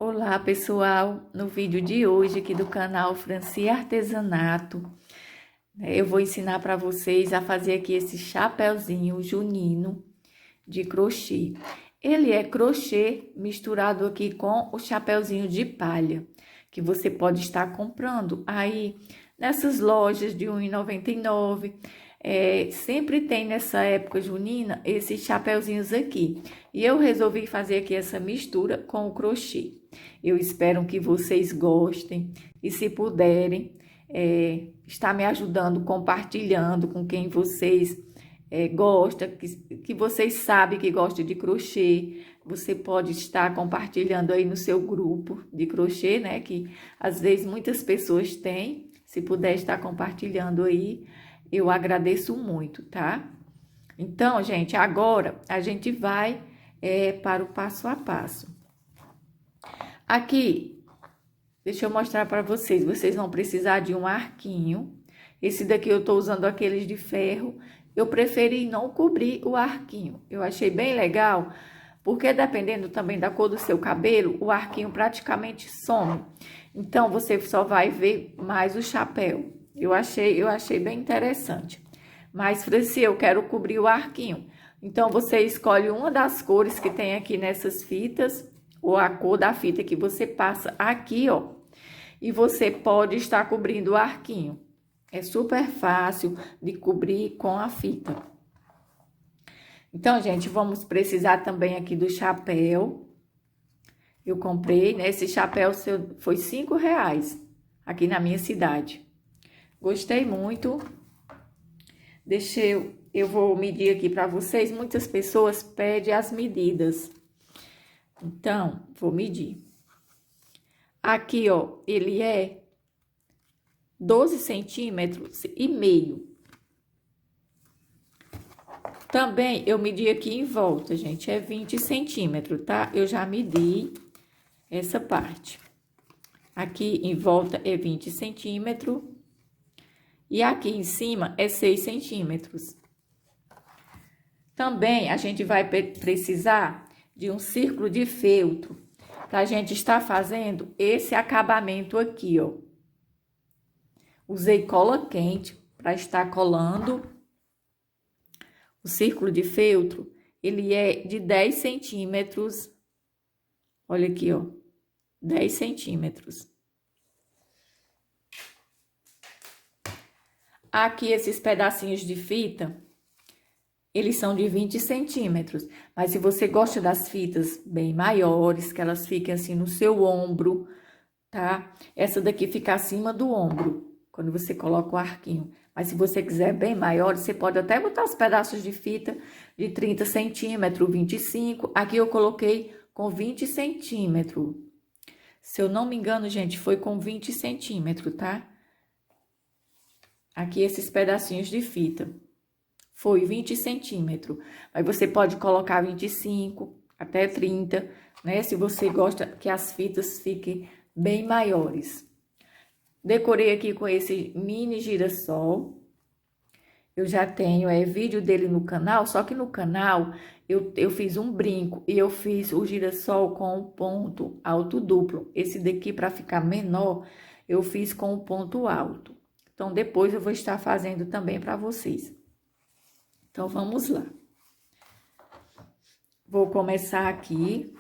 Olá pessoal, no vídeo de hoje aqui do canal Franci Artesanato, eu vou ensinar para vocês a fazer aqui esse chapéuzinho junino de crochê. Ele é crochê misturado aqui com o chapéuzinho de palha, que você pode estar comprando aí nessas lojas de R$ 1,99. Sempre tem nessa época junina esses chapéuzinhos aqui. E eu resolvi fazer aqui essa mistura com o crochê. Eu espero que vocês gostem e, se puderem, estar me ajudando, compartilhando com quem vocês gostam, que vocês sabem que gosta de crochê. Você pode estar compartilhando aí no seu grupo de crochê, né? Que às vezes muitas pessoas têm. Se puder estar compartilhando aí, eu agradeço muito, tá? Então, gente, agora a gente vai para o passo a passo. Aqui, deixa eu mostrar para vocês. Vocês vão precisar de um arquinho. Esse daqui eu tô usando aqueles de ferro. Eu preferi não cobrir o arquinho. Eu achei bem legal, porque dependendo também da cor do seu cabelo, o arquinho praticamente some. Então, você só vai ver mais o chapéu. Eu achei bem interessante. Mas, Franci, eu quero cobrir o arquinho. Então, você escolhe uma das cores que tem aqui nessas fitas, ou a cor da fita que você passa aqui, ó. E você pode estar cobrindo o arquinho. É super fácil de cobrir com a fita. Então, gente, vamos precisar também aqui do chapéu. Eu comprei, né? Esse chapéu foi R$ 5 aqui na minha cidade. Gostei muito. Eu vou medir aqui para vocês. Muitas pessoas pedem as medidas. Então, vou medir. Aqui, ó, ele é 12 centímetros e meio. Também eu medi aqui em volta, gente, é 20 centímetros, tá? Eu já medi essa parte. Aqui em volta é 20 centímetros. E aqui em cima é 6 centímetros. Também a gente vai precisar de um círculo de feltro para a gente estar fazendo esse acabamento aqui, ó. Usei cola quente para estar colando. O círculo de feltro, ele é de 10 centímetros. Olha aqui, ó. 10 centímetros. Aqui, esses pedacinhos de fita, eles são de 20 centímetros. Mas se você gosta das fitas bem maiores, que elas fiquem assim no seu ombro, tá? Essa daqui fica acima do ombro, quando você coloca o arquinho. Mas se você quiser bem maior, você pode até botar os pedaços de fita de 30 centímetros, 25. Aqui eu coloquei com 20 centímetros. Se eu não me engano, gente, foi com 20 centímetros, tá? Aqui esses pedacinhos de fita. Foi 20 centímetros. Mas você pode colocar 25 até 30, né? Se você gosta que as fitas fiquem bem maiores. Decorei aqui com esse mini girassol. Eu já tenho vídeo dele no canal, só que no canal eu fiz um brinco e eu fiz o girassol com o ponto alto duplo. Esse daqui, para ficar menor, eu fiz com o ponto alto. Então, depois eu vou estar fazendo também para vocês. Então, vamos lá. Vou começar aqui.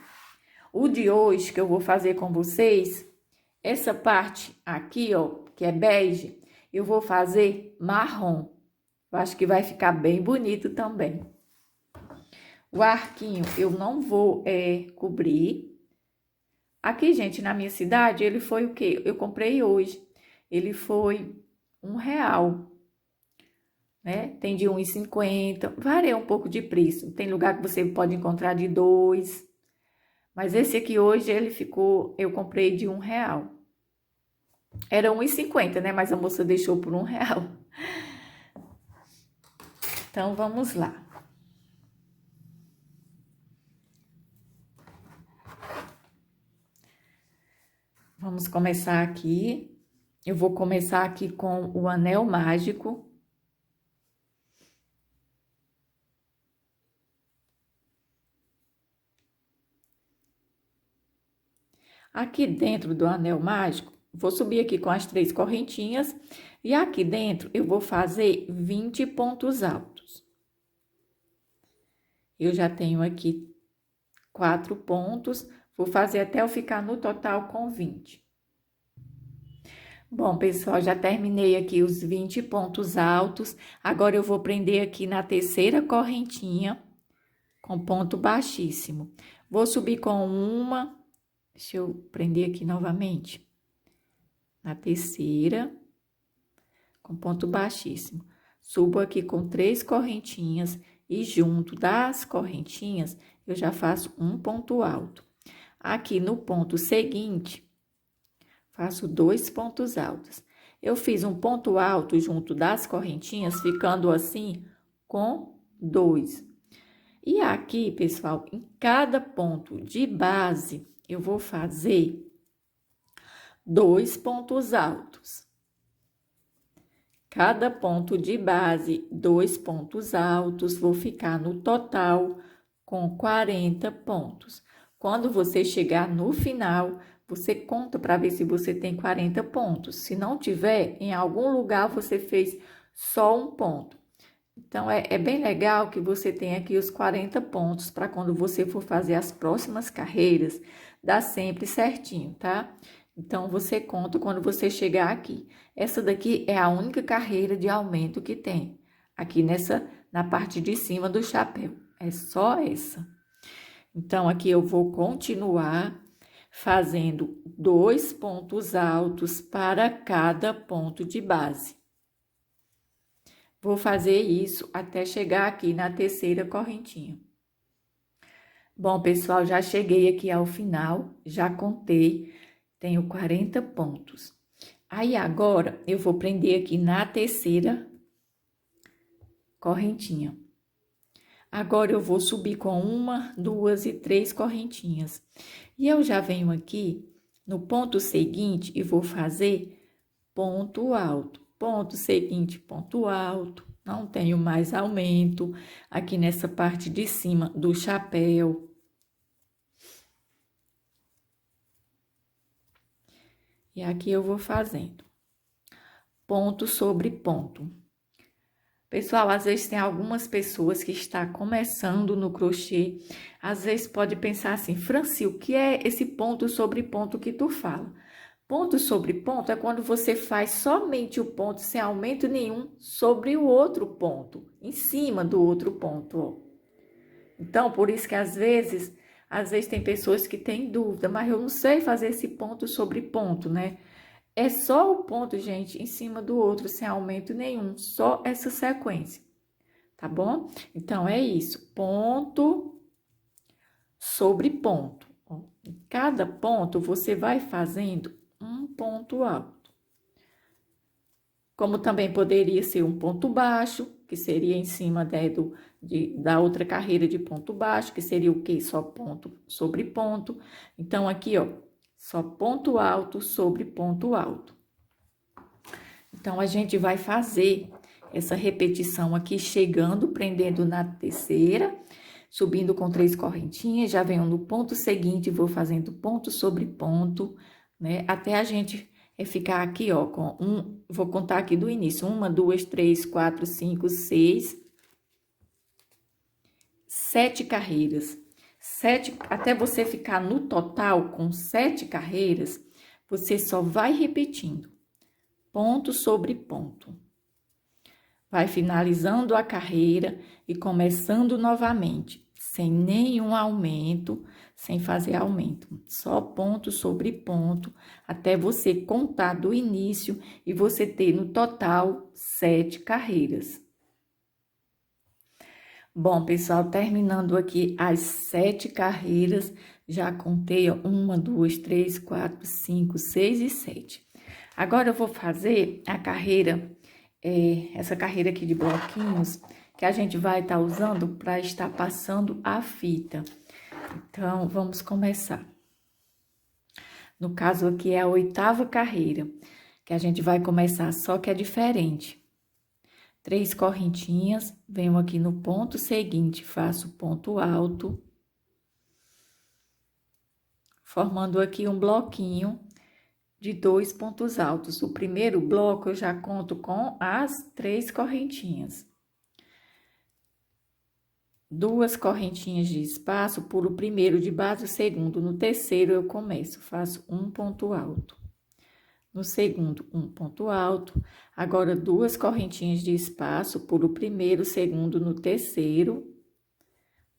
O de hoje que eu vou fazer com vocês, essa parte aqui, ó, que é bege, eu vou fazer marrom. Eu acho que vai ficar bem bonito também. O arquinho eu não vou cobrir. Aqui, gente, na minha cidade, ele foi o quê? Eu comprei hoje. Ele foi R$ 1, né? Tem de 1,50, varia um pouco de preço. Tem lugar que você pode encontrar de 2. Mas esse aqui hoje, eu comprei de R$ 1. Era 1,50, né? Mas a moça deixou por R$ 1. Então, vamos lá. Vamos começar aqui. Eu vou começar aqui com o anel mágico. Aqui dentro do anel mágico, vou subir aqui com as 3 correntinhas e aqui dentro eu vou fazer 20 pontos altos. Eu já tenho aqui 4 pontos, vou fazer até eu ficar no total com 20. Bom, pessoal, já terminei aqui os 20 pontos altos. Agora eu vou prender aqui na terceira correntinha com ponto baixíssimo. Vou subir com uma, deixa eu prender aqui novamente. Na terceira, com ponto baixíssimo. Subo aqui com 3 correntinhas e junto das correntinhas eu já faço um ponto alto. Aqui no ponto seguinte, faço 2 pontos altos. Eu fiz um ponto alto junto das correntinhas, ficando assim com 2. E aqui, pessoal, em cada ponto de base, eu vou fazer 2 pontos altos. Cada ponto de base, 2 pontos altos, vou ficar no total com 40 pontos. Quando você chegar no final, você conta para ver se você tem 40 pontos. Se não tiver, em algum lugar você fez só um ponto. Então, é bem legal que você tenha aqui os 40 pontos para quando você for fazer as próximas carreiras, dá sempre certinho, tá? Então, você conta quando você chegar aqui. Essa daqui é a única carreira de aumento que tem, aqui na parte de cima do chapéu. É só essa. Então, aqui eu vou continuar fazendo 2 pontos altos para cada ponto de base. Vou fazer isso até chegar aqui na terceira correntinha. Bom, pessoal, já cheguei aqui ao final, já contei, tenho 40 pontos. Aí, agora, eu vou prender aqui na terceira correntinha. Agora, eu vou subir com 1, 2 e 3 correntinhas. E eu já venho aqui no ponto seguinte e vou fazer ponto alto. Ponto seguinte, ponto alto. Não tenho mais aumento aqui nessa parte de cima do chapéu. E aqui eu vou fazendo ponto sobre ponto. Pessoal, às vezes tem algumas pessoas que estão começando no crochê, às vezes pode pensar assim, Franci, o que é esse ponto sobre ponto que tu fala? Ponto sobre ponto é quando você faz somente o ponto sem aumento nenhum sobre o outro ponto, em cima do outro ponto, ó. Então, por isso que às vezes tem pessoas que têm dúvida, mas eu não sei fazer esse ponto sobre ponto, né? É só o ponto, gente, em cima do outro, sem aumento nenhum, só essa sequência, tá bom? Então, é isso, ponto sobre ponto. Ó. Em cada ponto, você vai fazendo um ponto alto. Como também poderia ser um ponto baixo, que seria em cima da outra carreira de ponto baixo, que seria o quê? Só ponto sobre ponto. Então, aqui, ó, só ponto alto sobre ponto alto. Então, a gente vai fazer essa repetição aqui, chegando, prendendo na terceira, subindo com 3 correntinhas, já venho no ponto seguinte, vou fazendo ponto sobre ponto, né? Até a gente ficar aqui, ó, vou contar aqui do início, 1, 2, 3, 4, 5, 6, 7 carreiras. 7, até você ficar no total com 7 carreiras, você só vai repetindo, ponto sobre ponto. Vai finalizando a carreira e começando novamente, sem nenhum aumento, sem fazer aumento, só ponto sobre ponto, até você contar do início e você ter no total 7 carreiras. Bom, pessoal, terminando aqui as 7 carreiras, já contei, ó, 1, 2, 3, 4, 5, 6 e 7. Agora, eu vou fazer a carreira, essa carreira aqui de bloquinhos, que a gente vai estar usando para estar passando a fita. Então, vamos começar. No caso aqui é a 8ª carreira, que a gente vai começar, só que é diferente. 3 correntinhas, venho aqui no ponto seguinte, faço ponto alto, formando aqui um bloquinho de 2 pontos altos. O primeiro bloco eu já conto com as 3 correntinhas. 2 correntinhas de espaço, pulo o primeiro de base, o segundo. No terceiro, eu começo, faço um ponto alto. No segundo, um ponto alto. Agora, 2 correntinhas de espaço, pulo o primeiro, o segundo. No terceiro,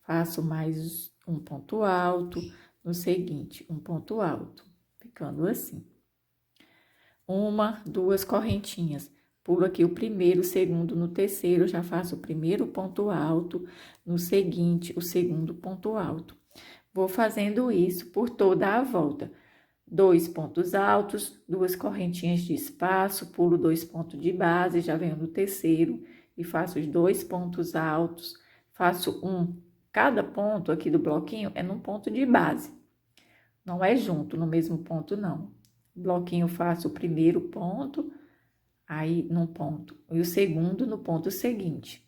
faço mais um ponto alto. No seguinte, um ponto alto, ficando assim. 1, 2 correntinhas. Pulo aqui o primeiro, o segundo, no terceiro, já faço o primeiro ponto alto, no seguinte, o segundo ponto alto. Vou fazendo isso por toda a volta. 2 pontos altos, 2 correntinhas de espaço, pulo 2 pontos de base, já venho no terceiro e faço os 2 pontos altos, faço cada ponto aqui do bloquinho é num ponto de base. Não é junto, no mesmo ponto, não. Bloquinho, faço o primeiro ponto, aí num ponto, e o segundo no ponto seguinte.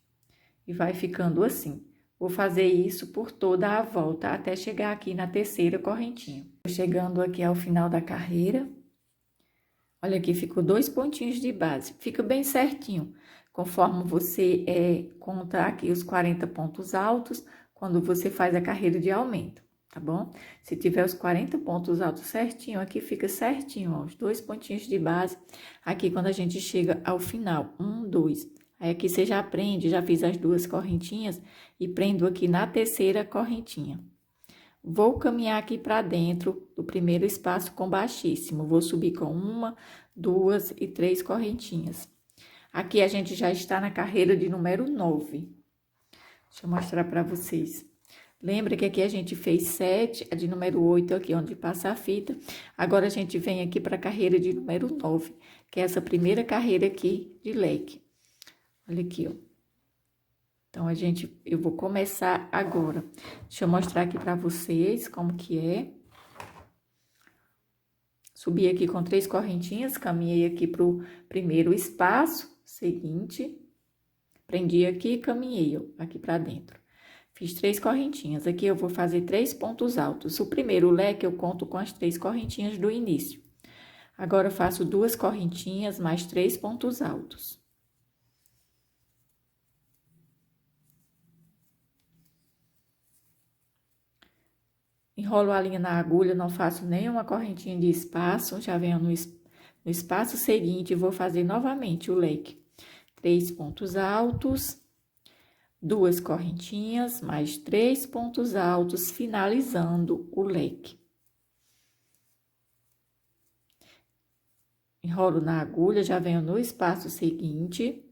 E vai ficando assim. Vou fazer isso por toda a volta, até chegar aqui na terceira correntinha. Chegando aqui ao final da carreira, olha aqui, ficou 2 pontinhos de base. Fica bem certinho, conforme você contar aqui os 40 pontos altos, quando você faz a carreira de aumento, tá bom? Se tiver os 40 pontos altos certinho, aqui fica certinho, ó, os 2 pontinhos de base. Aqui, quando a gente chega ao final, 1, 2. Aí, aqui você já prende, já fiz as 2 correntinhas e prendo aqui na terceira correntinha. Vou caminhar aqui para dentro do primeiro espaço com baixíssimo. Vou subir com 1, 2 e 3 correntinhas. Aqui a gente já está na carreira de número 9. Deixa eu mostrar para vocês. Lembra que aqui a gente fez 7, a de número 8 aqui onde passa a fita. Agora a gente vem aqui para a carreira de número 9, que é essa primeira carreira aqui de leque. Olha aqui, ó. Então, eu vou começar agora. Deixa eu mostrar aqui para vocês como que é. Subi aqui com 3 correntinhas, caminhei aqui pro primeiro espaço seguinte. Prendi aqui e caminhei, ó, aqui para dentro. Fiz 3 correntinhas. Aqui eu vou fazer 3 pontos altos. O primeiro leque eu conto com as 3 correntinhas do início. Agora, eu faço 2 correntinhas mais 3 pontos altos. Enrolo a linha na agulha, não faço nenhuma correntinha de espaço, já venho no espaço seguinte e vou fazer novamente o leque. 3 pontos altos, 2 correntinhas, mais 3 pontos altos, finalizando o leque. Enrolo na agulha, já venho no espaço seguinte.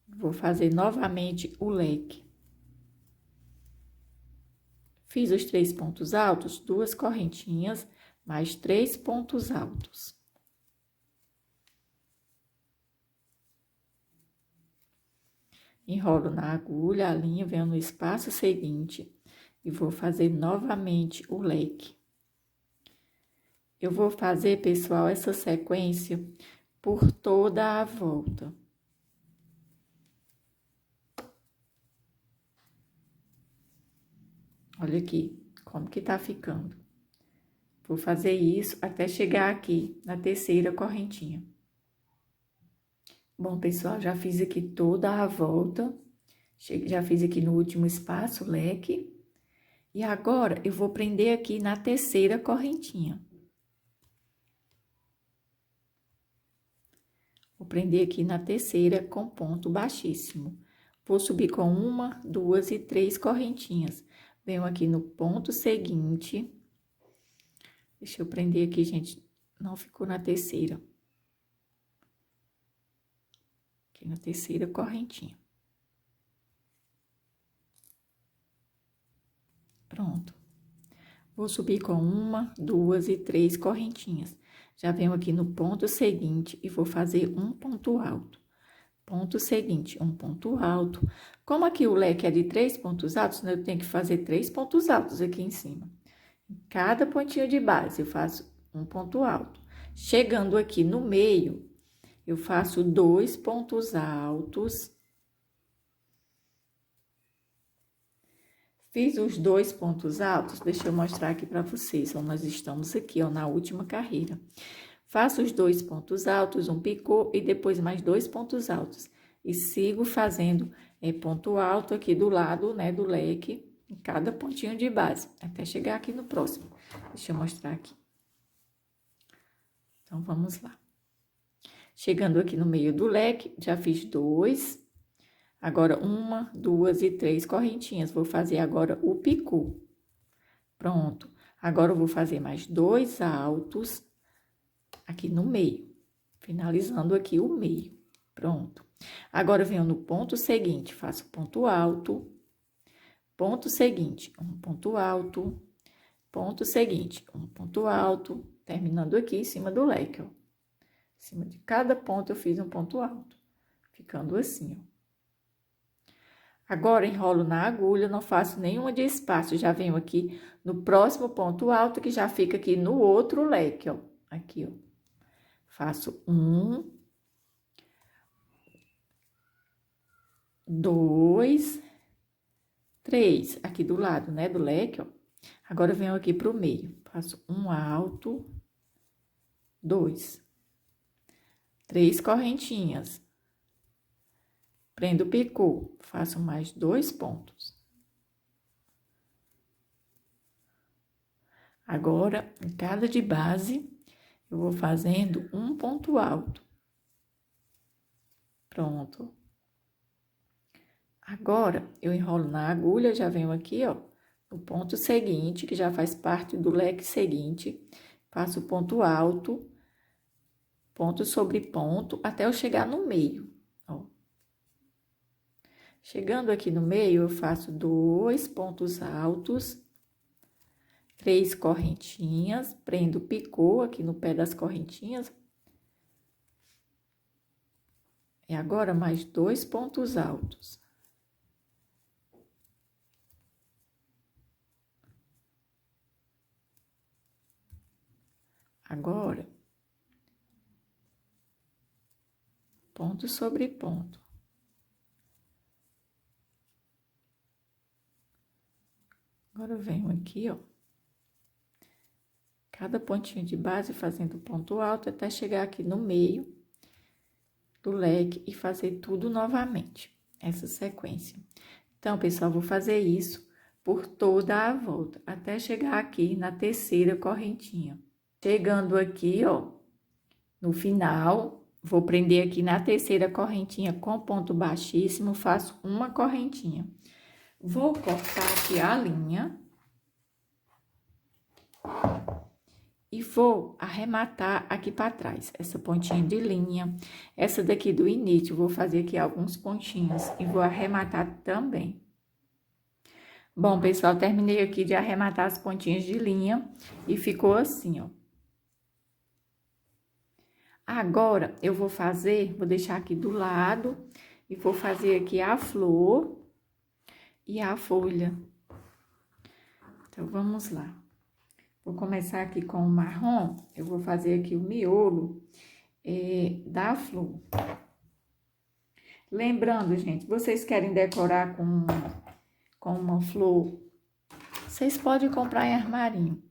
Vou fazer novamente o leque. Fiz os 3 pontos altos, 2 correntinhas, mais 3 pontos altos. Enrolo na agulha, a linha, venho no espaço seguinte e vou fazer novamente o leque. Eu vou fazer, pessoal, essa sequência por toda a volta. Olha aqui, como que tá ficando. Vou fazer isso até chegar aqui na terceira correntinha. Bom, pessoal, já fiz aqui toda a volta. Já fiz aqui no último espaço, leque. E agora, eu vou prender aqui na terceira correntinha. Vou prender aqui na terceira com ponto baixíssimo. Vou subir com 1, 2 e 3 correntinhas. Venho aqui no ponto seguinte. Deixa eu prender aqui, gente. Não ficou na terceira. Aqui na terceira correntinha. Pronto. Vou subir com 1, 2 e 3 correntinhas. Já venho aqui no ponto seguinte e vou fazer um ponto alto. Ponto seguinte, um ponto alto. Como aqui o leque é de 3 pontos altos, né, eu tenho que fazer 3 pontos altos aqui em cima. Em cada pontinho de base, eu faço um ponto alto. Chegando aqui no meio, eu faço 2 pontos altos. Fiz os 2 pontos altos, deixa eu mostrar aqui para vocês, ó, nós estamos aqui, ó, na última carreira. Faço os 2 pontos altos, um picô e depois mais 2 pontos altos. E sigo fazendo ponto alto aqui do lado, né, do leque, em cada pontinho de base, até chegar aqui no próximo. Deixa eu mostrar aqui. Então, vamos lá. Chegando aqui no meio do leque, já fiz 2. Agora, 1, 2 e 3 correntinhas. Vou fazer agora o picô. Pronto. Agora, eu vou fazer mais 2 altos aqui no meio. Finalizando aqui o meio. Pronto. Agora, eu venho no ponto seguinte, faço ponto alto. Ponto seguinte, um ponto alto. Ponto seguinte, um ponto alto. Terminando aqui em cima do leque, ó. Em cima de cada ponto, eu fiz um ponto alto. Ficando assim, ó. Agora, enrolo na agulha, não faço nenhuma de espaço, já venho aqui no próximo ponto alto, que já fica aqui no outro leque, ó. Aqui, ó. Faço 1, 2, 3, aqui do lado, né, do leque, ó. Agora, eu venho aqui pro meio, faço um alto, 2, 3 correntinhas. Prendo o picô, faço mais 2 pontos. Agora, em cada de base, eu vou fazendo um ponto alto. Pronto. Agora, eu enrolo na agulha, já venho aqui, ó, no ponto seguinte, que já faz parte do leque seguinte, faço ponto alto, ponto sobre ponto, até eu chegar no meio, ó. Chegando aqui no meio, eu faço 2 pontos altos, 3 correntinhas, prendo o picô aqui no pé das correntinhas. E agora, mais 2 pontos altos. Agora, ponto sobre ponto. Agora, eu venho aqui, ó. Cada pontinho de base fazendo ponto alto até chegar aqui no meio do leque e fazer tudo novamente, essa sequência. Então, pessoal, vou fazer isso por toda a volta, até chegar aqui na terceira correntinha. Chegando aqui, ó, no final, vou prender aqui na terceira correntinha com ponto baixíssimo, faço uma correntinha. Vou cortar aqui a linha. E vou arrematar aqui para trás, essa pontinha de linha. Essa daqui do início, vou fazer aqui alguns pontinhos e vou arrematar também. Bom, pessoal, terminei aqui de arrematar as pontinhas de linha e ficou assim, ó. Agora, eu vou deixar aqui do lado e vou fazer aqui a flor e a folha. Então, vamos lá. Vou começar aqui com o marrom, eu vou fazer aqui o miolo da flor. Lembrando, gente, vocês querem decorar com uma flor, vocês podem comprar em armarinho.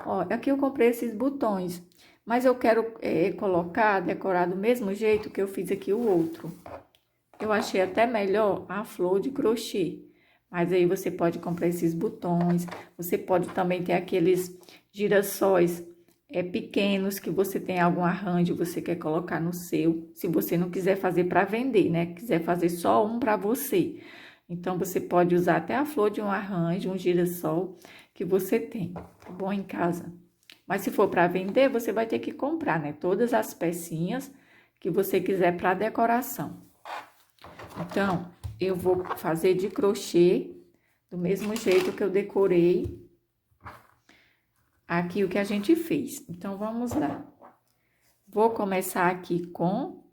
Ó, aqui eu comprei esses botões, mas eu quero decorar do mesmo jeito que eu fiz aqui o outro. Eu achei até melhor a flor de crochê. Mas aí você pode comprar esses botões, você pode também ter aqueles girassóis pequenos que você tem algum arranjo, você quer colocar no seu, se você não quiser fazer para vender, né? Quiser fazer só um para você. Então, você pode usar até a flor de um arranjo, um girassol que você tem, tá bom? Em casa. Mas se for para vender, você vai ter que comprar, né? Todas as pecinhas que você quiser para decoração. Então, eu vou fazer de crochê, do mesmo jeito que eu decorei aqui o que a gente fez. Então, vamos lá. Vou começar aqui com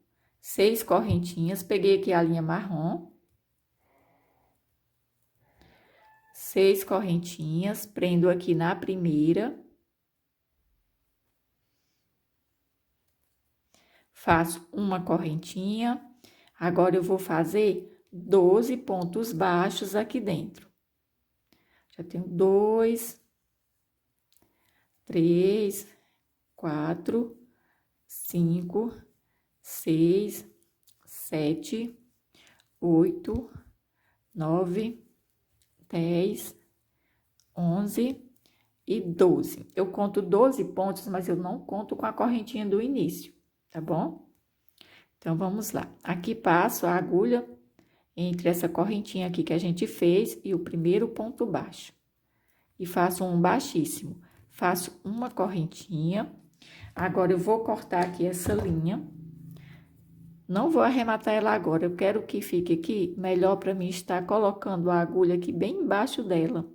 6 correntinhas, peguei aqui a linha marrom. 6 correntinhas, prendo aqui na primeira. Faço uma correntinha. Agora, eu vou fazer 12 pontos baixos aqui dentro. Já tenho 2, 3, 4, 5, 6, 7, 8, 9, 10, 11 e 12. Eu conto 12 pontos, mas eu não conto com a correntinha do início, tá bom? Então, vamos lá. Aqui passo a agulha entre essa correntinha aqui que a gente fez e o primeiro ponto baixo. E faço um baixíssimo. Faço uma correntinha. Agora, eu vou cortar aqui essa linha. Não vou arrematar ela agora. Eu quero que fique aqui melhor para mim estar colocando a agulha aqui bem embaixo dela.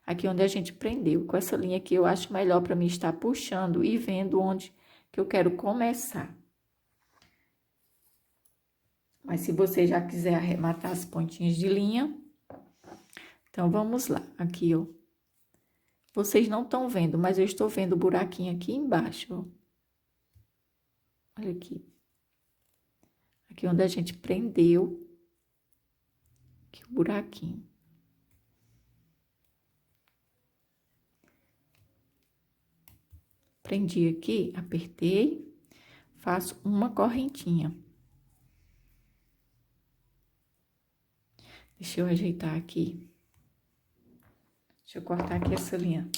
Aqui onde a gente prendeu. Com essa linha aqui, eu acho melhor para mim estar puxando e vendo onde que eu quero começar. Mas se você já quiser arrematar as pontinhas de linha, então vamos lá. Aqui, ó. Vocês não estão vendo, mas eu estou vendo o buraquinho aqui embaixo, ó. Olha aqui. Aqui onde a gente prendeu. Aqui o buraquinho. Prendi aqui, apertei, faço uma correntinha. Deixa eu ajeitar aqui. Deixa eu cortar aqui essa linha.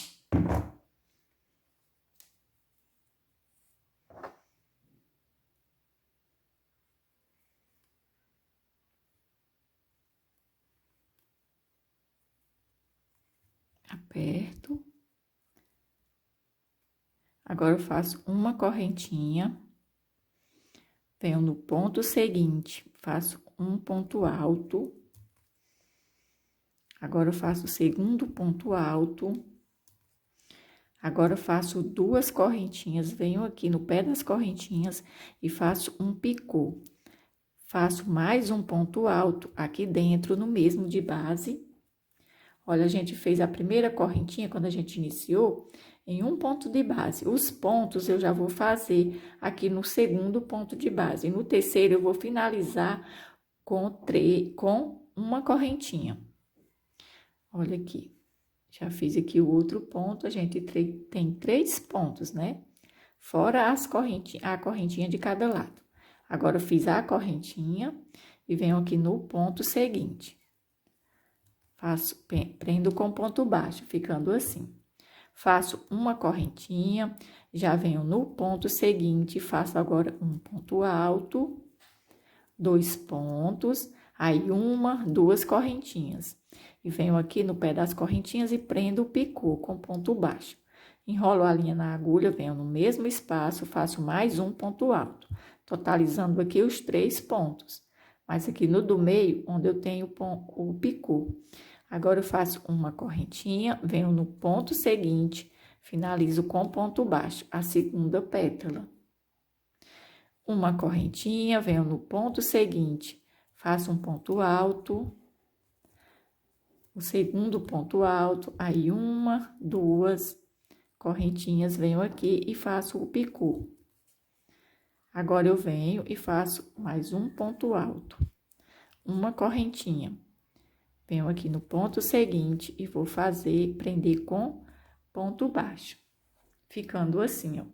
Aperto. Agora, eu faço uma correntinha. Venho no ponto seguinte, faço um ponto alto. Agora, eu faço o segundo ponto alto. Agora, eu faço 2 correntinhas, venho aqui no pé das correntinhas e faço um picô. Faço mais um ponto alto aqui dentro, no mesmo de base. Olha, a gente fez a primeira correntinha, quando a gente iniciou, em um ponto de base. Os pontos eu já vou fazer aqui no segundo ponto de base. E no terceiro, eu vou finalizar com uma correntinha. Olha aqui. Já fiz aqui o outro ponto, a gente tem 3 pontos, né? Fora a correntinha de cada lado. Agora, eu fiz a correntinha e venho aqui no ponto seguinte. Prendo com ponto baixo, ficando assim. Faço uma correntinha, já venho no ponto seguinte, faço agora um ponto alto, 2 pontos, aí 2 correntinhas. E venho aqui no pé das correntinhas e prendo o picô com ponto baixo. Enrolo a linha na agulha, venho no mesmo espaço, faço mais um ponto alto, totalizando aqui os 3 pontos. Mas aqui no do meio, onde eu tenho o picô. Agora, eu faço uma correntinha, venho no ponto seguinte, finalizo com ponto baixo, a segunda pétala. Uma correntinha, venho no ponto seguinte, faço um ponto alto, o segundo ponto alto, aí 2 correntinhas, venho aqui e faço o picô. Agora, eu venho e faço mais um ponto alto, uma correntinha. Venho aqui no ponto seguinte e vou prender com ponto baixo, ficando assim, ó.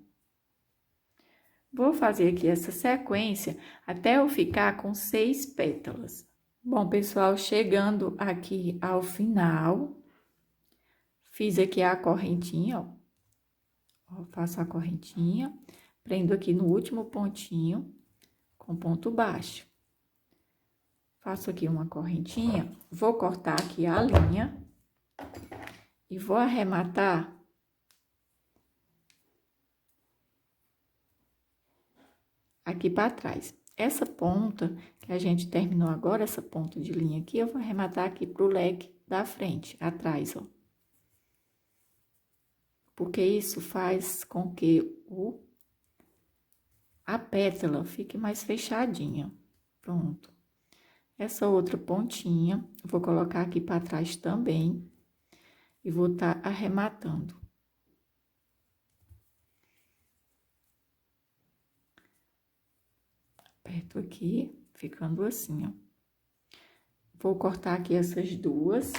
Vou fazer aqui essa sequência até eu ficar com 6 pétalas. Bom, pessoal, chegando aqui ao final, fiz aqui a correntinha, ó. Faço a correntinha, prendo aqui no último pontinho com ponto baixo. Faço aqui uma correntinha, vou cortar aqui a linha e vou arrematar aqui para trás. Essa ponta que a gente terminou agora, essa ponta de linha aqui, eu vou arrematar aqui pro leque da frente, atrás, ó. Porque isso faz com que a pétala fique mais fechadinha. Pronto. Essa outra pontinha, eu vou colocar aqui para trás também. E vou estar arrematando. Aperto aqui, ficando assim, ó. Vou cortar aqui essas 2.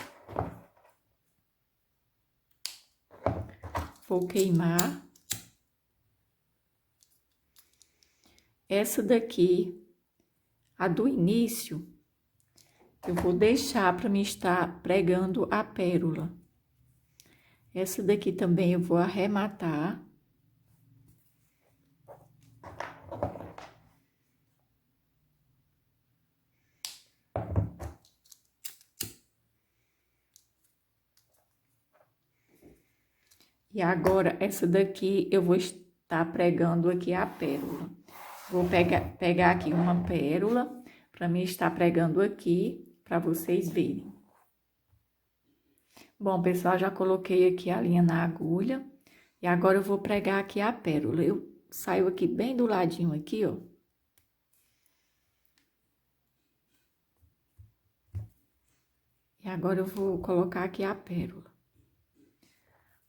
for queimar. Essa daqui, a do início, eu vou deixar para me estar pregando a pérola. Essa daqui também eu vou arrematar. E agora, essa daqui eu vou estar pregando aqui a pérola. Vou pegar aqui uma pérola para mim estar pregando aqui, para vocês verem. Bom, pessoal, já coloquei aqui a linha na agulha. E agora eu vou pregar aqui a pérola. Eu saio aqui bem do ladinho aqui, ó. E agora eu vou colocar aqui a pérola.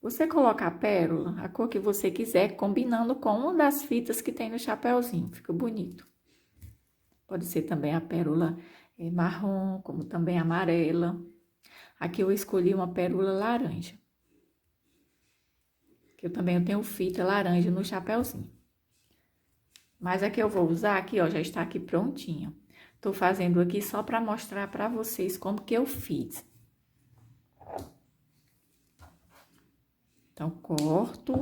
Você coloca a pérola, a cor que você quiser, combinando com uma das fitas que tem no chapéuzinho. Fica bonito. Pode ser também a pérola marrom, como também amarela. Aqui eu escolhi uma pérola laranja. Que eu também tenho fita laranja no chapéuzinho. Mas a que eu vou usar aqui, ó, já está aqui prontinha. Tô fazendo aqui só para mostrar para vocês como que eu fiz. Então, corto.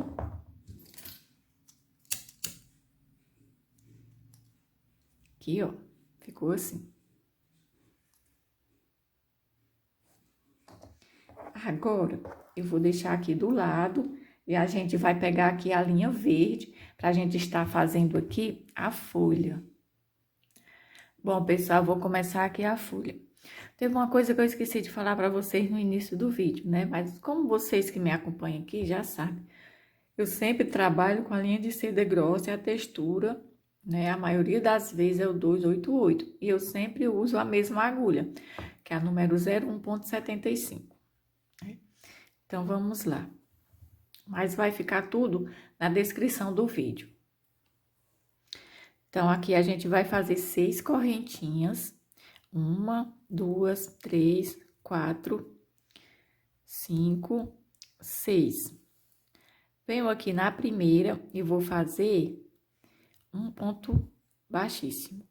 Aqui, ó, ficou assim. Agora, eu vou deixar aqui do lado e a gente vai pegar aqui a linha verde pra gente estar fazendo aqui a folha. Bom, pessoal, vou começar aqui a folha. Teve uma coisa que eu esqueci de falar pra vocês no início do vídeo, né? Mas como vocês que me acompanham aqui já sabem, eu sempre trabalho com a linha de seda grossa e a textura, né? A maioria das vezes é o 288. E eu sempre uso a mesma agulha, que é a número 01,75. Então, vamos lá. Mas vai ficar tudo na descrição do vídeo. Então, aqui a gente vai fazer 6 correntinhas. 1, 2, 3, 4, 5, 6. Venho aqui na primeira e vou fazer um ponto baixíssimo.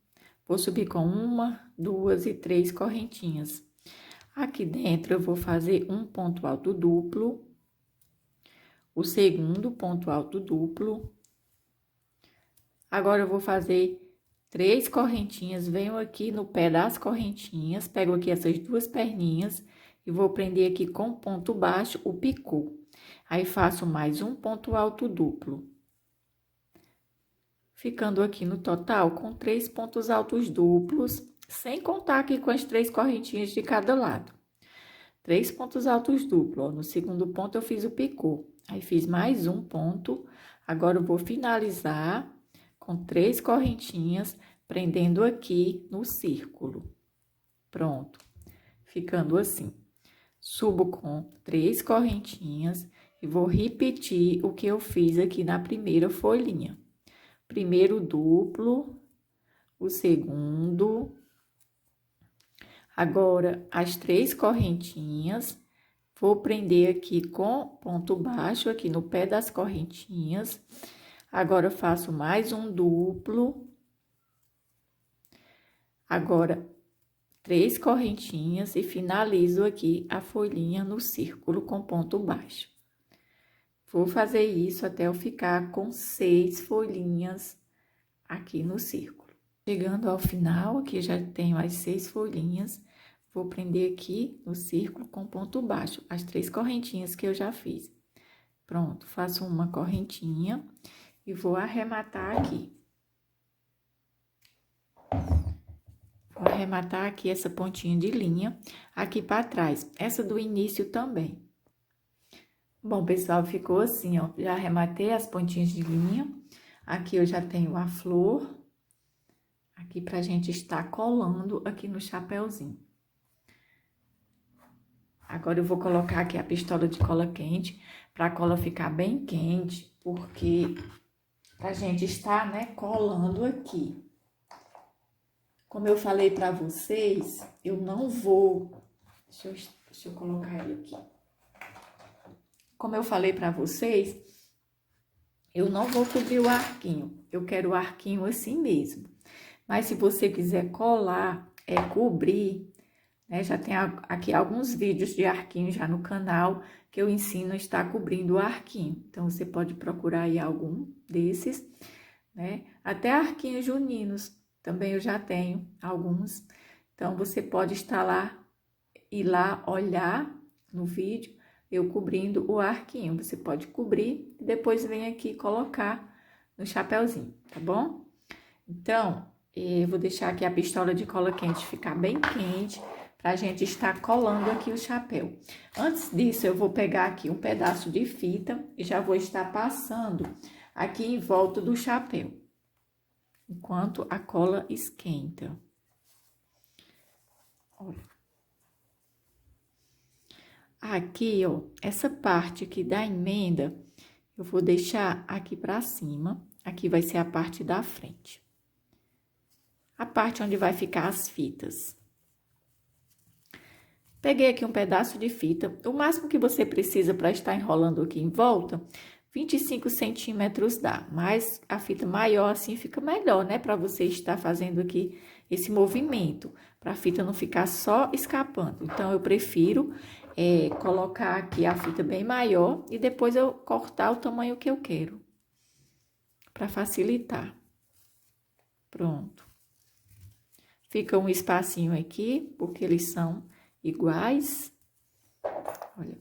Vou subir com 1, 2 e 3 correntinhas. Aqui dentro eu vou fazer um ponto alto duplo, o segundo ponto alto duplo. Agora eu vou fazer 3 correntinhas, venho aqui no pé das correntinhas, pego aqui essas duas perninhas e vou prender aqui com ponto baixo o picô. Aí faço mais um ponto alto duplo. Ficando aqui no total com 3 pontos altos duplos, sem contar aqui com as 3 correntinhas de cada lado. 3 pontos altos duplos, ó. No segundo ponto eu fiz o picô, aí fiz mais um ponto. Agora eu vou finalizar com 3 correntinhas, prendendo aqui no círculo. Pronto, ficando assim. Subo com 3 correntinhas e vou repetir o que eu fiz aqui na primeira folhinha. Primeiro duplo, o segundo. Agora, as 3 correntinhas, vou prender aqui com ponto baixo, aqui no pé das correntinhas. Agora, faço mais um duplo. Agora, 3 correntinhas e finalizo aqui a folhinha no círculo com ponto baixo. Vou fazer isso até eu ficar com 6 folhinhas aqui no círculo. Chegando ao final, aqui já tenho as 6 folhinhas, vou prender aqui no círculo com ponto baixo, as 3 correntinhas que eu já fiz. Pronto, faço uma correntinha e vou arrematar aqui. Vou arrematar aqui essa pontinha de linha aqui para trás, essa do início também. Bom, pessoal, ficou assim, ó, já arrematei as pontinhas de linha. Aqui eu já tenho a flor, aqui pra gente estar colando aqui no chapéuzinho. Agora eu vou colocar aqui a pistola de cola quente, pra cola ficar bem quente, porque pra gente estar, né, colando aqui. Como eu falei pra vocês, eu não vou... Deixa eu colocar ele aqui. como eu falei para vocês, eu não vou cobrir o arquinho. Eu quero o arquinho assim mesmo. Mas se você quiser colar, cobrir, né? Já tem aqui alguns vídeos de arquinho já no canal que eu ensino a estar cobrindo o arquinho. Então, você pode procurar aí algum desses, né? Até arquinhos juninos também eu já tenho alguns. Então, você pode estar lá, ir lá olhar no vídeo, eu cobrindo o arquinho. Você pode cobrir e depois vem aqui colocar no chapéuzinho, tá bom? Então, eu vou deixar aqui a pistola de cola quente ficar bem quente, pra gente estar colando aqui o chapéu. Antes disso, eu vou pegar aqui um pedaço de fita e já vou estar passando aqui em volta do chapéu, enquanto a cola esquenta. Olha. Aqui, ó, essa parte aqui da emenda, eu vou deixar aqui pra cima. Aqui vai ser a parte da frente. A parte onde vai ficar as fitas. Peguei aqui um pedaço de fita, o máximo que você precisa para estar enrolando aqui em volta, 25 centímetros dá, mas a fita maior assim fica melhor, né? Para você estar fazendo aqui esse movimento, para a fita não ficar só escapando. Então, eu prefiro colocar aqui a fita bem maior e depois eu cortar o tamanho que eu quero, para facilitar. Pronto. Fica um espacinho aqui, porque eles são iguais. Olha.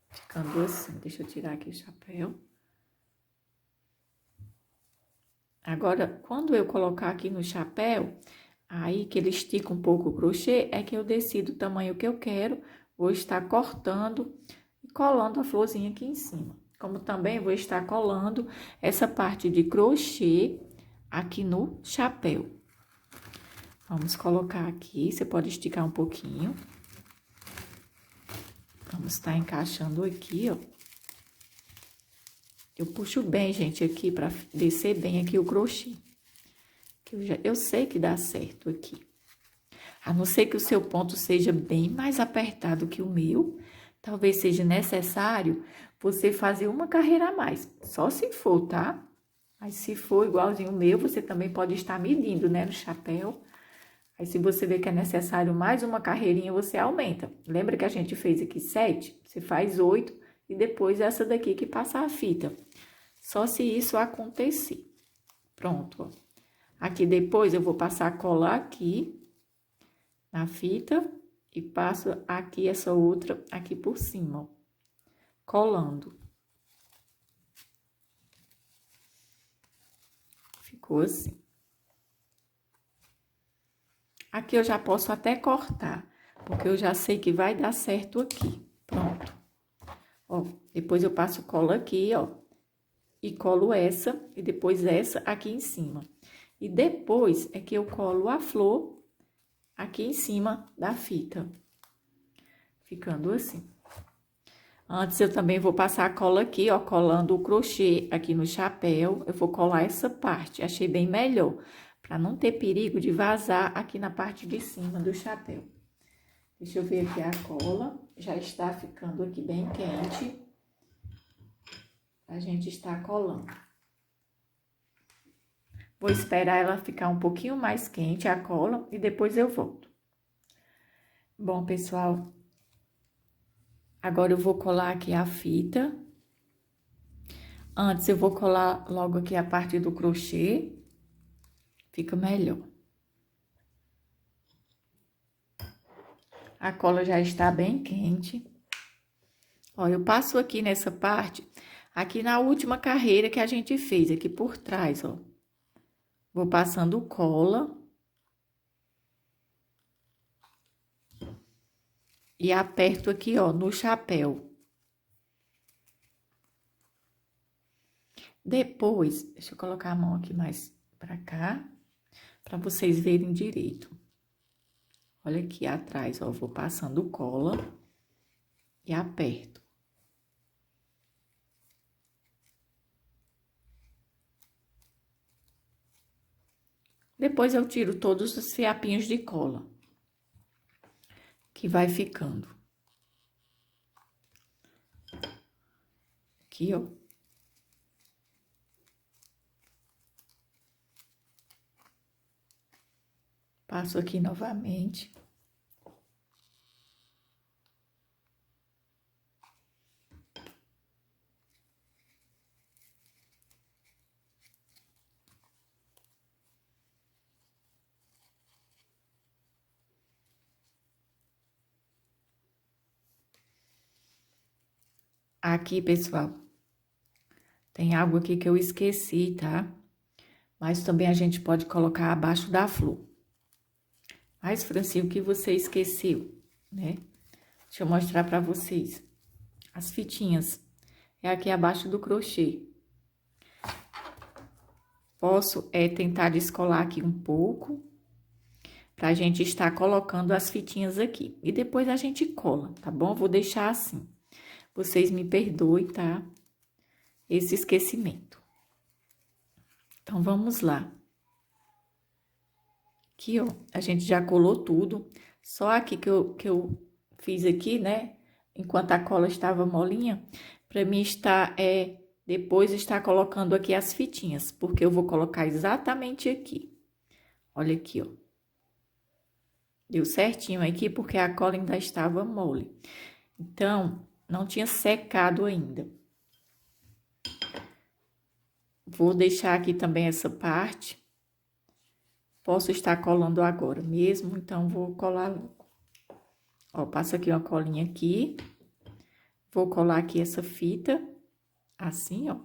Ficando assim. Deixa eu tirar aqui o chapéu. Agora, quando eu colocar aqui no chapéu, aí que ele estica um pouco o crochê, é que eu decido o tamanho que eu quero. Vou estar cortando e colando a florzinha aqui em cima. Como também vou estar colando essa parte de crochê aqui no chapéu. Vamos colocar aqui, você pode esticar um pouquinho. Vamos estar encaixando aqui, ó. Eu puxo bem, gente, aqui pra descer bem aqui o crochê. Que eu sei que dá certo aqui. A não ser que o seu ponto seja bem mais apertado que o meu, talvez seja necessário você fazer uma carreira a mais. Só se for, tá? Mas se for igualzinho o meu, você também pode estar medindo, né, no chapéu. Aí, se você vê que é necessário mais uma carreirinha, você aumenta. Lembra que a gente fez aqui 7? Você faz 8 e depois essa daqui que passa a fita. Só se isso acontecer. Pronto, ó. Aqui depois eu vou passar a cola aqui na fita e passo aqui essa outra aqui por cima, ó. Colando. Ficou assim. Aqui eu já posso até cortar, porque eu já sei que vai dar certo aqui. Pronto. Ó, depois eu passo cola aqui, ó, e colo essa, e depois essa aqui em cima. E depois é que eu colo a flor aqui em cima da fita. Ficando assim. Antes eu também vou passar a cola aqui, ó, colando o crochê aqui no chapéu. Eu vou colar essa parte, achei bem melhor, para não ter perigo de vazar aqui na parte de cima do chapéu. Deixa eu ver aqui a cola, já está ficando aqui bem quente. A gente está colando. Vou esperar ela ficar um pouquinho mais quente, a cola, e depois eu volto. Bom, pessoal, agora eu vou colar aqui a fita. Antes eu vou colar logo aqui a parte do crochê, fica melhor. A cola já está bem quente. Ó, eu passo aqui nessa parte, aqui na última carreira que a gente fez, aqui por trás, ó. Vou passando cola. E aperto aqui, ó, no chapéu. Depois, deixa eu colocar a mão aqui mais pra cá, pra vocês verem direito. Olha aqui atrás, ó, vou passando cola e aperto. Depois eu tiro todos os fiapinhos de cola que vai ficando. Aqui, ó. Passo aqui novamente. Aqui, pessoal, tem algo aqui que eu esqueci, tá? Mas também a gente pode colocar abaixo da flor. Mas, Francinha, o que você esqueceu, né? Deixa eu mostrar pra vocês. As fitinhas. É aqui abaixo do crochê. Posso tentar descolar aqui um pouco, pra gente estar colocando as fitinhas aqui. E depois a gente cola, tá bom? Vou deixar assim. Vocês me perdoem, tá? Esse esquecimento. Então, vamos lá. Aqui, ó, a gente já colou tudo. Só aqui que eu fiz aqui, né? Enquanto a cola estava molinha, pra mim estar, depois estar colocando aqui as fitinhas. Porque eu vou colocar exatamente aqui. Olha aqui, ó. Deu certinho aqui, porque a cola ainda estava mole. Então, não tinha secado ainda. Vou deixar aqui também essa parte. Posso estar colando agora mesmo, então vou colar logo. Ó, passo aqui uma colinha aqui. Vou colar aqui essa fita, assim, ó.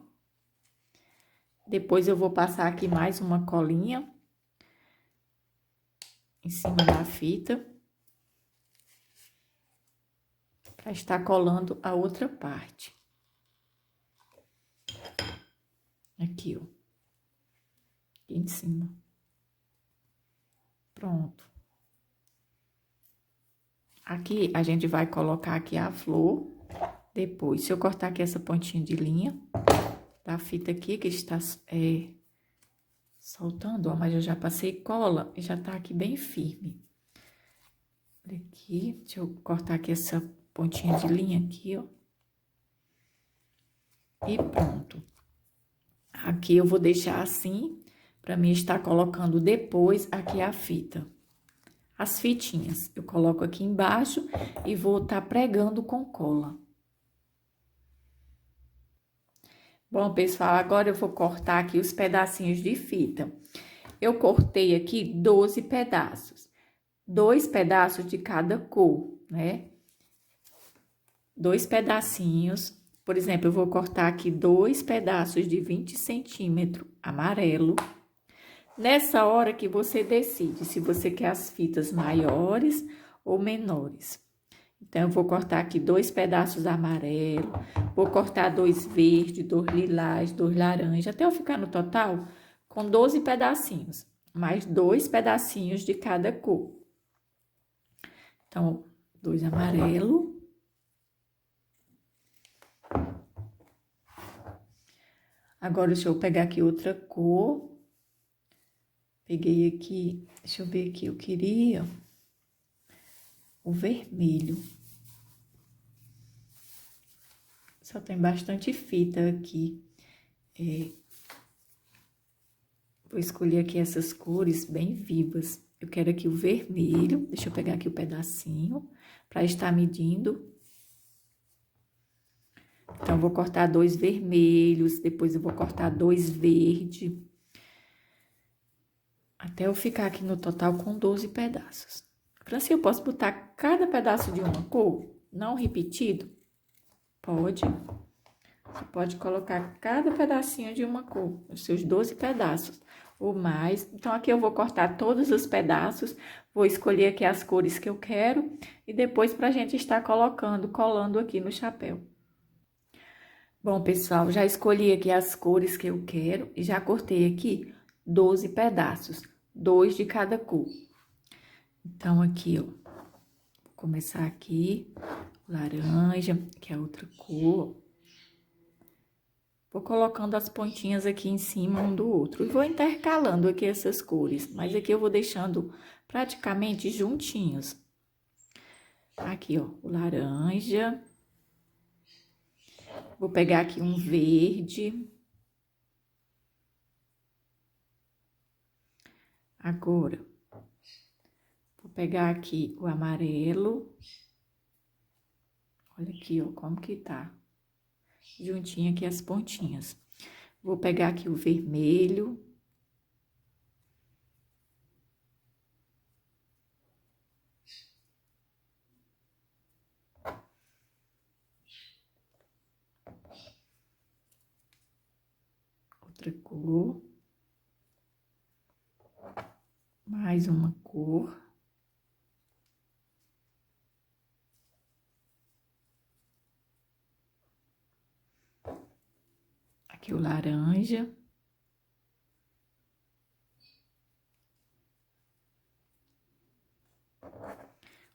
Depois eu vou passar aqui mais uma colinha em cima da fita. Pra estar colando a outra parte. Aqui, ó. Aqui em cima. Pronto. Aqui, a gente vai colocar aqui a flor. Depois, se eu cortar aqui essa pontinha de linha da fita aqui, que está soltando, ó, mas eu já passei cola e já tá aqui bem firme. Olha aqui, deixa eu cortar aqui essa pontinha de linha aqui, ó. E pronto. Aqui eu vou deixar assim, pra mim estar colocando depois aqui a fita. As fitinhas, eu coloco aqui embaixo e vou estar pregando com cola. Bom, pessoal, agora eu vou cortar aqui os pedacinhos de fita. Eu cortei aqui 12 pedaços. 2 pedaços de cada cor, né? 2 pedacinhos. Por exemplo, eu vou cortar aqui 2 pedaços de 20 centímetros amarelo. Nessa hora que você decide se você quer as fitas maiores ou menores. Então, eu vou cortar aqui 2 pedaços amarelo, vou cortar 2 verdes, 2 lilás, 2 laranja, até eu ficar no total com 12 pedacinhos, mais 2 pedacinhos de cada cor. Então, 2 amarelo. Agora, deixa eu pegar aqui outra cor. Peguei aqui, deixa eu ver aqui, eu queria o vermelho. Só tem bastante fita aqui. Vou escolher aqui essas cores bem vivas. Eu quero aqui o vermelho. Deixa eu pegar aqui o pedacinho para estar medindo. Então, vou cortar 2 vermelhos, depois eu vou cortar 2 verdes. Até eu ficar aqui no total com 12 pedaços. Franci, eu posso botar cada pedaço de uma cor, não repetido? Pode. Você pode colocar cada pedacinho de uma cor, os seus 12 pedaços ou mais. Então, aqui eu vou cortar todos os pedaços, vou escolher aqui as cores que eu quero e depois pra gente estar colando aqui no chapéu. Bom, pessoal, já escolhi aqui as cores que eu quero e já cortei aqui 12 pedaços, 2 de cada cor. Então, aqui, ó, vou começar aqui, laranja, que é outra cor. Vou colocando as pontinhas aqui em cima um do outro e vou intercalando aqui essas cores, mas aqui eu vou deixando praticamente juntinhos. Aqui, ó, o laranja. Vou pegar aqui um verde. Agora, vou pegar aqui o amarelo. Olha aqui, ó, como que tá. Juntinho aqui as pontinhas. Vou pegar aqui o vermelho. Outra cor. Mais uma cor. Aqui o laranja.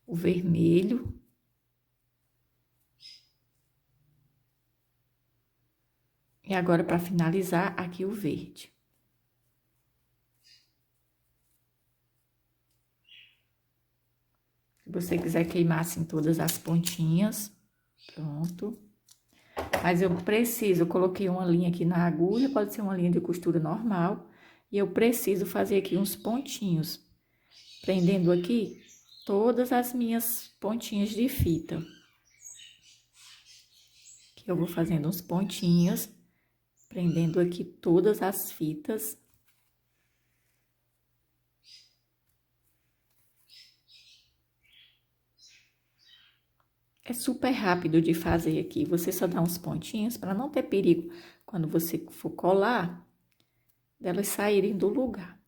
O vermelho. E agora, para finalizar, aqui o verde. Se você quiser queimar assim todas as pontinhas, pronto. Mas eu preciso, eu coloquei uma linha aqui na agulha, pode ser uma linha de costura normal. E eu preciso fazer aqui uns pontinhos, prendendo aqui todas as minhas pontinhas de fita. Aqui eu vou fazendo uns pontinhos, prendendo aqui todas as fitas. É super rápido de fazer aqui, você só dá uns pontinhos para não ter perigo quando você for colar, delas saírem do lugar.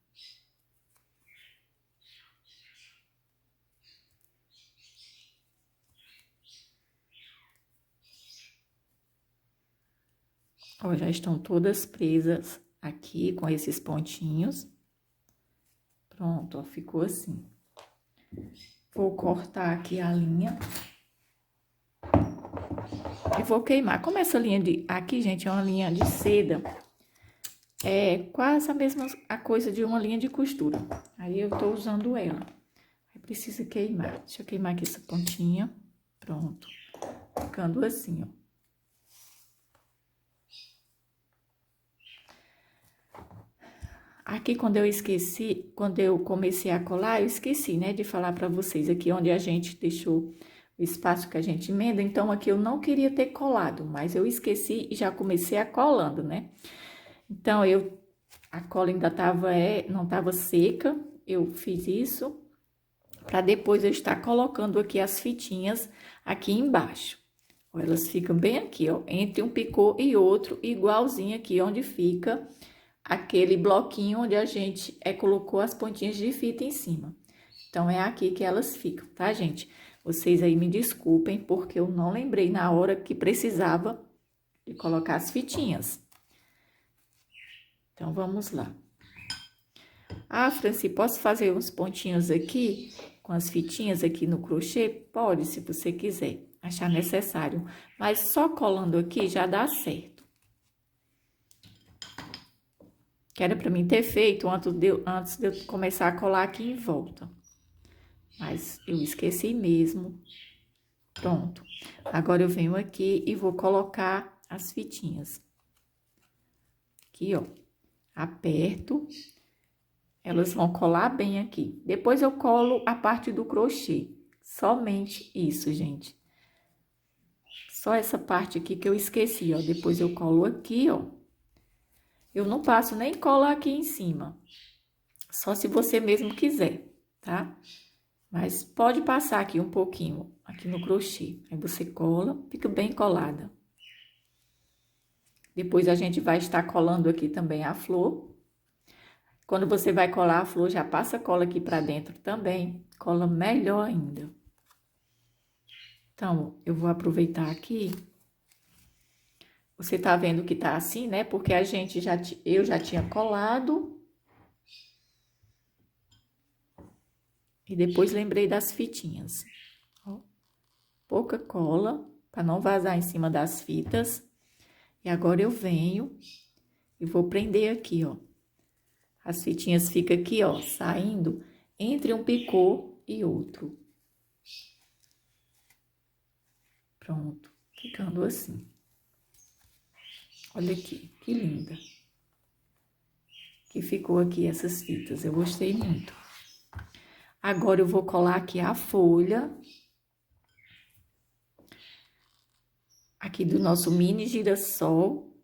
Ó, já estão todas presas aqui com esses pontinhos. Pronto, ó, ficou assim. Vou cortar aqui a linha. E vou queimar. Como essa linha de... Aqui, gente, é uma linha de seda. É quase a mesma coisa de uma linha de costura. Aí, eu tô usando ela. Aí, precisa queimar. Deixa eu queimar aqui essa pontinha. Pronto. Ficando assim, ó. Aqui, quando eu comecei a colar, eu esqueci, né, de falar pra vocês aqui onde a gente deixou o espaço que a gente emenda. Então, aqui eu não queria ter colado, mas eu esqueci e já comecei a colando, né? Então, a cola ainda não tava seca, eu fiz isso pra depois eu estar colocando aqui as fitinhas aqui embaixo. Ó, elas ficam bem aqui, ó, entre um picô e outro, igualzinho aqui onde fica aquele bloquinho onde a gente colocou as pontinhas de fita em cima. Então, é aqui que elas ficam, tá, gente? Vocês aí me desculpem, porque eu não lembrei na hora que precisava de colocar as fitinhas. Então, vamos lá. Ah, Franci, posso fazer uns pontinhos aqui, com as fitinhas aqui no crochê? Pode, se você quiser, achar necessário. Mas só colando aqui já dá certo. Que era pra mim ter feito antes de eu começar a colar aqui em volta. Mas eu esqueci mesmo. Pronto. Agora, eu venho aqui e vou colocar as fitinhas. Aqui, ó. Aperto. Elas vão colar bem aqui. Depois, eu colo a parte do crochê. Somente isso, gente. Só essa parte aqui que eu esqueci, ó. Depois, eu colo aqui, ó. Eu não passo nem cola aqui em cima. Só se você mesmo quiser, tá? Mas pode passar aqui um pouquinho, aqui no crochê. Aí você cola, fica bem colada. Depois a gente vai estar colando aqui também a flor. Quando você vai colar a flor, já passa cola aqui pra dentro também. Cola melhor ainda. Então, eu vou aproveitar aqui. Você tá vendo que tá assim, né? Porque eu já tinha colado. E depois lembrei das fitinhas. Ó, pouca cola, para não vazar em cima das fitas. E agora eu venho e vou prender aqui, ó. As fitinhas ficam aqui, ó, saindo entre um picô e outro. Pronto, ficando assim. Olha aqui, que linda. Que ficou aqui essas fitas, eu gostei muito. Agora, eu vou colar aqui a folha. Aqui do nosso mini girassol.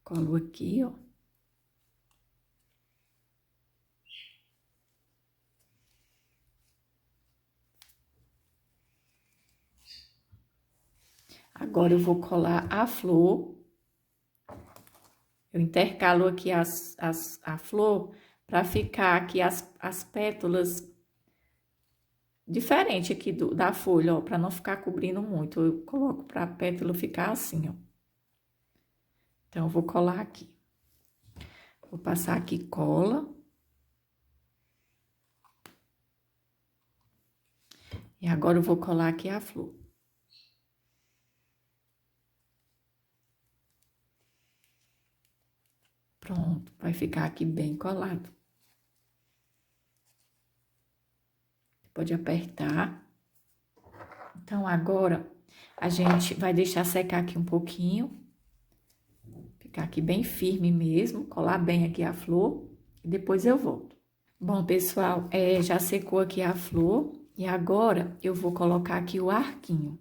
Colo aqui, ó. Agora, eu vou colar a flor. Eu intercalo aqui a flor para ficar aqui as pétalas diferente aqui da folha, ó, para não ficar cobrindo muito. Eu coloco para a pétala ficar assim, ó. Então, eu vou colar aqui. Vou passar aqui cola. E agora, eu vou colar aqui a flor. Pronto, vai ficar aqui bem colado. Pode apertar. Então, agora, a gente vai deixar secar aqui um pouquinho. Ficar aqui bem firme mesmo, colar bem aqui a flor. E depois eu volto. Bom, pessoal, já secou aqui a flor. E agora, eu vou colocar aqui o arquinho.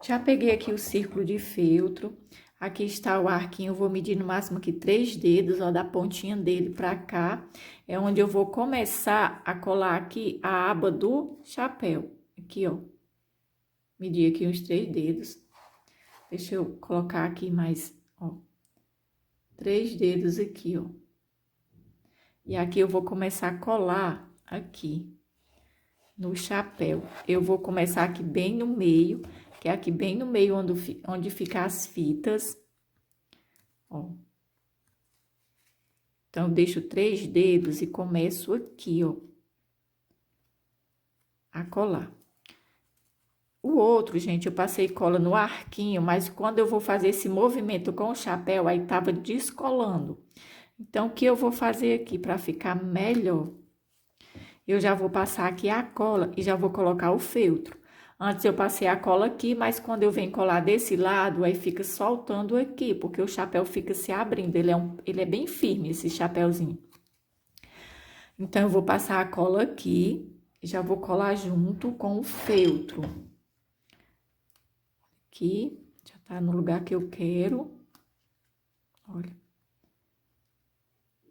Já peguei aqui o círculo de feltro. Aqui está o arquinho, eu vou medir no máximo aqui 3 dedos, ó, da pontinha dele pra cá. É onde eu vou começar a colar aqui a aba do chapéu. Aqui, ó. Medir aqui uns 3 dedos. Deixa eu colocar aqui mais, ó. 3 dedos aqui, ó. E aqui eu vou começar a colar aqui no chapéu. Eu vou começar aqui bem no meio, que é aqui bem no meio onde ficam as fitas, ó. Então, eu deixo 3 dedos e começo aqui, ó, a colar. O outro, gente, eu passei cola no arquinho, mas quando eu vou fazer esse movimento com o chapéu, aí tava descolando. Então, o que eu vou fazer aqui para ficar melhor? Eu já vou passar aqui a cola e já vou colocar o feltro. Antes eu passei a cola aqui, mas quando eu venho colar desse lado, aí fica soltando aqui, porque o chapéu fica se abrindo. Ele é bem firme, esse chapéuzinho. Então, eu vou passar a cola aqui e já vou colar junto com o feltro. Aqui, já tá no lugar que eu quero. Olha.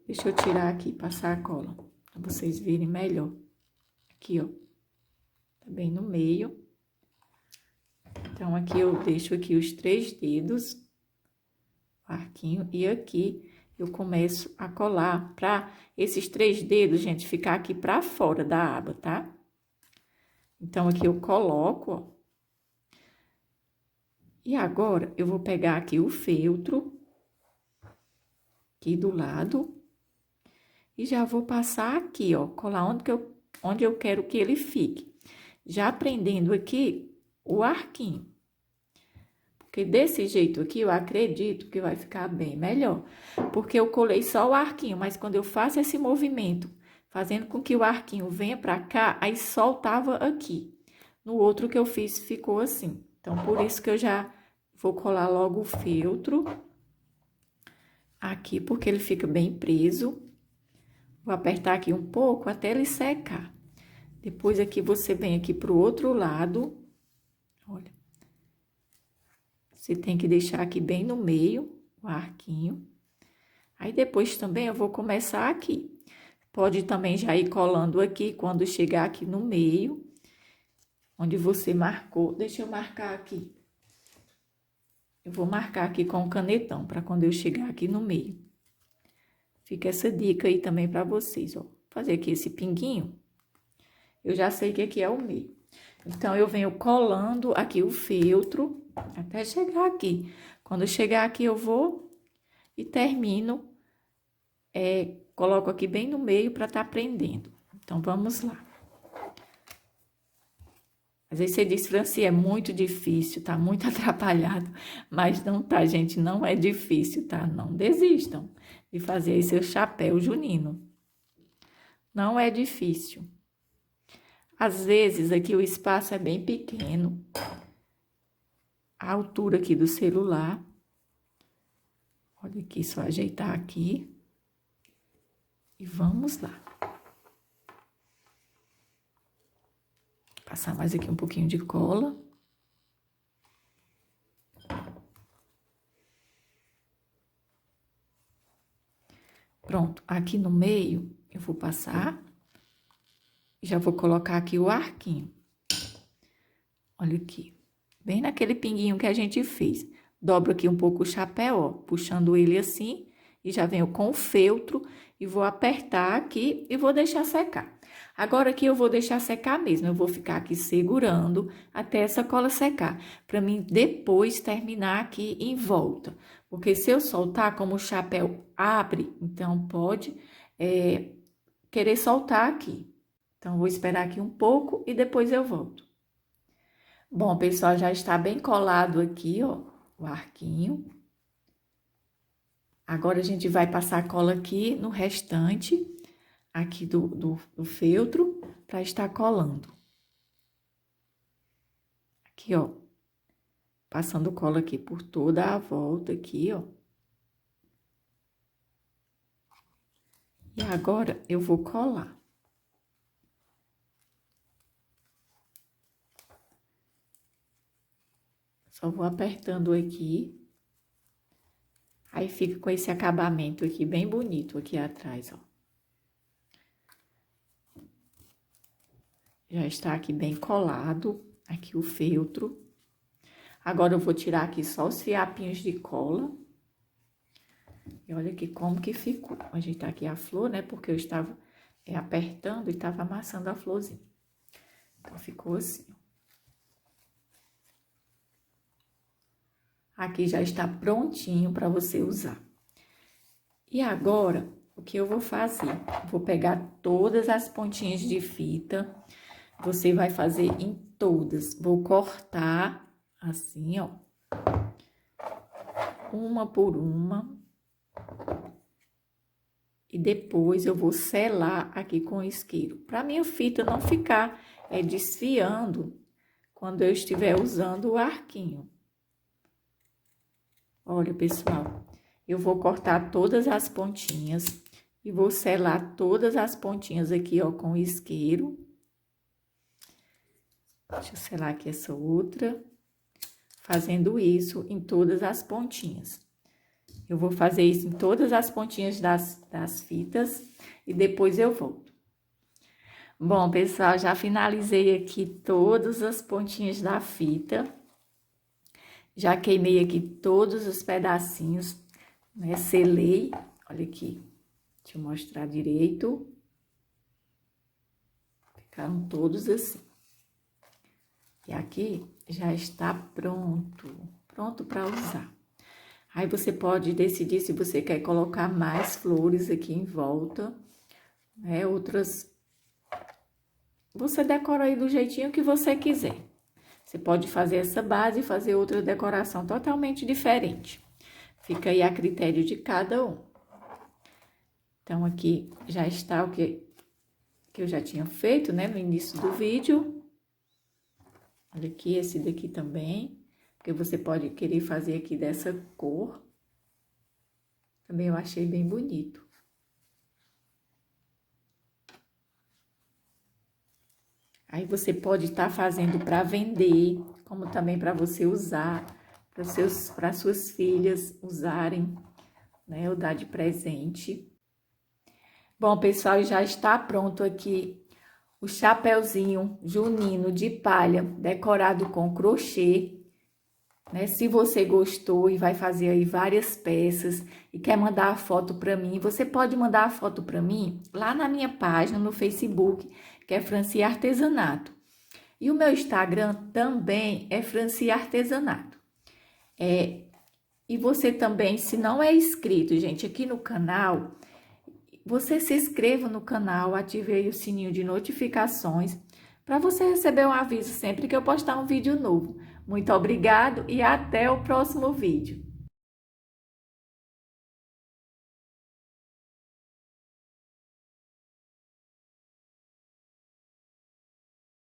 Deixa eu tirar aqui e passar a cola, pra vocês verem melhor. Aqui, ó. Tá bem no meio. Então, aqui eu deixo aqui os 3 dedos, o arquinho, e aqui eu começo a colar pra esses 3 dedos, gente, ficar aqui pra fora da aba, tá? Então, aqui eu coloco, ó. E agora, eu vou pegar aqui o feltro, aqui do lado, e já vou passar aqui, ó, colar onde eu quero que ele fique. Já prendendo aqui o arquinho. Porque desse jeito aqui, eu acredito que vai ficar bem melhor. Porque eu colei só o arquinho, mas quando eu faço esse movimento, fazendo com que o arquinho venha pra cá, aí soltava aqui. No outro que eu fiz, ficou assim. Então, por isso que eu já vou colar logo o feltro aqui, porque ele fica bem preso. Vou apertar aqui um pouco até ele secar. Depois aqui você vem aqui pro outro lado. Olha. Você tem que deixar aqui bem no meio o arquinho. Aí depois também eu vou começar aqui. Pode também já ir colando aqui quando chegar aqui no meio, onde você marcou. Deixa eu marcar aqui. Eu vou marcar aqui com o canetão, para quando eu chegar aqui no meio. Fica essa dica aí também para vocês, ó. Fazer aqui esse pinguinho. Eu já sei que aqui é o meio. Então, eu venho colando aqui o feltro até chegar aqui. Quando eu chegar aqui, eu vou e termino. Coloco aqui bem no meio para tá prendendo. Então, vamos lá. Às vezes você diz, Franci, é muito difícil, tá muito atrapalhado. Mas não tá, gente, não é difícil, tá? Não desistam de fazer aí seu chapéu junino. Não é difícil. Às vezes, aqui o espaço é bem pequeno. a altura aqui do celular. Olha aqui, só ajeitar aqui. E vamos lá. Passar mais aqui um pouquinho de cola. Pronto, aqui no meio eu vou passar. Já vou colocar aqui o arquinho. Olha aqui, bem naquele pinguinho que a gente fez. Dobro aqui um pouco o chapéu, ó, puxando ele assim. E já venho com o feltro e vou apertar aqui e vou deixar secar. Agora aqui eu vou deixar secar mesmo, eu vou ficar aqui segurando até essa cola secar. Pra mim depois terminar aqui em volta. Porque se eu soltar, como o chapéu abre, então pode querer soltar aqui. Então, vou esperar aqui um pouco e depois eu volto. Bom, pessoal, já está bem colado aqui, ó, o arquinho. Agora, a gente vai passar a cola aqui no restante, aqui do feltro, para estar colando. Aqui, ó, passando cola aqui por toda a volta aqui, ó. E agora, eu vou colar. Só vou apertando aqui. Aí, fica com esse acabamento aqui, bem bonito aqui atrás, ó. Já está aqui bem colado, aqui o feltro. Agora, eu vou tirar aqui só os fiapinhos de cola. E olha aqui como que ficou. Vou ajeitar aqui a flor, né? Porque eu estava apertando e estava amassando a florzinha. Então, ficou assim, ó. Aqui já está prontinho para você usar. E agora, o que eu vou fazer? Vou pegar todas as pontinhas de fita. Você vai fazer em todas. Vou cortar assim, ó. Uma por uma. E depois eu vou selar aqui com isqueiro. Para minha fita não ficar desfiando quando eu estiver usando o arquinho. Olha, pessoal, eu vou cortar todas as pontinhas e vou selar todas as pontinhas aqui, ó, com isqueiro. Deixa eu selar aqui essa outra, fazendo isso em todas as pontinhas. Eu vou fazer isso em todas as pontinhas das fitas e depois eu volto. Bom, pessoal, já finalizei aqui todas as pontinhas da fita. Já queimei aqui todos os pedacinhos, né? Selei, olha aqui, deixa eu mostrar direito. Ficaram todos assim. E aqui já está pronto para usar. Aí você pode decidir se você quer colocar mais flores aqui em volta, né? Outras, você decora aí do jeitinho que você quiser. Você pode fazer essa base e fazer outra decoração totalmente diferente. Fica aí a critério de cada um. Então, aqui já está o que eu já tinha feito, né, no início do vídeo. Olha aqui, esse daqui também. Porque você pode querer fazer aqui dessa cor. Também eu achei bem bonito. Aí, você pode estar fazendo para vender, como também para você usar, para suas filhas usarem, né, ou dar de presente. Bom, pessoal, já está pronto aqui o chapeuzinho junino de palha, decorado com crochê, né? Se você gostou e vai fazer aí várias peças e quer mandar a foto para mim, você pode mandar a foto para mim lá na minha página no Facebook, que é Franci Artesanato. E o meu Instagram também é Franci Artesanato. E você também, se não é inscrito, gente, aqui no canal, você se inscreva no canal, ative aí o sininho de notificações, para você receber um aviso sempre que eu postar um vídeo novo. Muito obrigado e até o próximo vídeo.